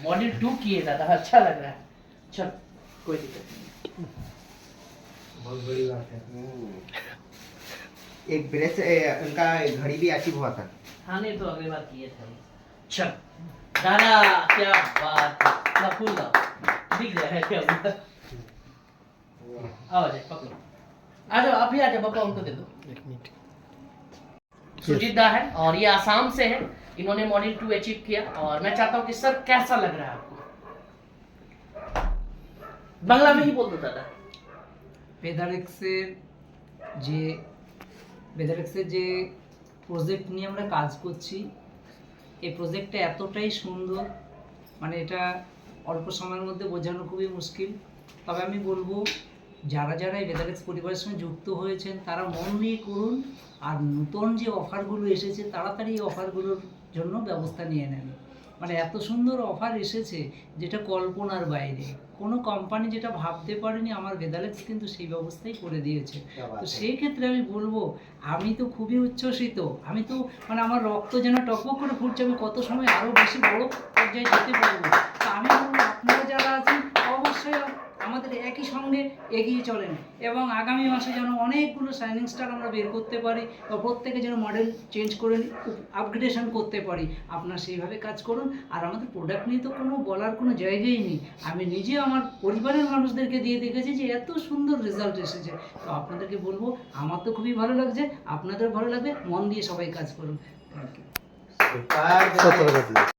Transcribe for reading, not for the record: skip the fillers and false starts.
Module 2 किए दादा, अच्छा लग रहा है। चल कोई दिक्कत नहीं, बहुत बड़ी बात है। एक ब्रेस उनका घड़ी भी अच्छी बहुत है। हाँ नहीं तो अगली बार किए थे। चल दादा क्या बात है, ना फूल ना दिख रहा है क्या? आओ जाए पकड़ो, आ जाओ आप ही आ जाओ, पापा उनको दे दो। एक मिनट। सुजीत दा है और ये आसाम से है, इन्होंने मॉड्यूल 2 अचीव किया। और मैं चाहता हूँ कि सर कैसा लग रहा है आपको? बांग्ला में ही बोल दो दादा। ভেদারেক্সের যে প্রজেক্ট নিয়ে আমরা কাজ করছি, এই প্রজেক্টটা এতটাই সুন্দর, মানে এটা অল্প সময়ের মধ্যে বোঝানো খুবই মুশকিল। তবে আমি বলবো যারা যারা এই ভেদারেক্স পরিবারের সঙ্গে যুক্ত হয়েছেন তারা মন দিয়ে করুন, আর নতুন যে অফারগুলো এসেছে তাড়াতাড়ি এই অফারগুলোর জন্য ব্যবস্থা নিয়ে নেন। মানে এত সুন্দর অফার এসেছে যেটা কল্পনার বাইরে, কোনো কোম্পানি যেটা ভাবতে পারেনি আমার ভেদারেক্স কিন্তু সেই ব্যবস্থাই করে দিয়েছে। তো সেই ক্ষেত্রে আমি বলবো আমি তো খুবই উচ্ছ্বসিত, আমি তো মানে আমার রক্ত যেন টকবক করে ফুটছে, আমি কত সময় আরও বেশি বড় পর্যায়ে যেতে পারবো। তো আমি বলবো আপনারা যারা আছেন অবশ্যই আমাদের একই সঙ্গে এগিয়ে চলেন এবং আগামী মাসে যেন অনেকগুলো শাইনিং স্টার আমরা বের করতে পারি বা প্রত্যেকে যেন মডেল চেঞ্জ করে আপগ্রেডেশন করতে পারি। আপনারা সেইভাবে কাজ করুন। আর আমাদের প্রোডাক্ট নিয়ে তো কোনো বলার কোনো জায়গাই নেই, আমি নিজে আমার পরিবারের মানুষদেরকে দিয়ে দেখেছি যে এত সুন্দর রেজাল্ট এসেছে। তো আপনাদেরকে বলবো আমার তো খুবই ভালো লাগছে, আপনাদের ভালো লাগবে, মন দিয়ে সবাই কাজ করুন। Thank you. सुपर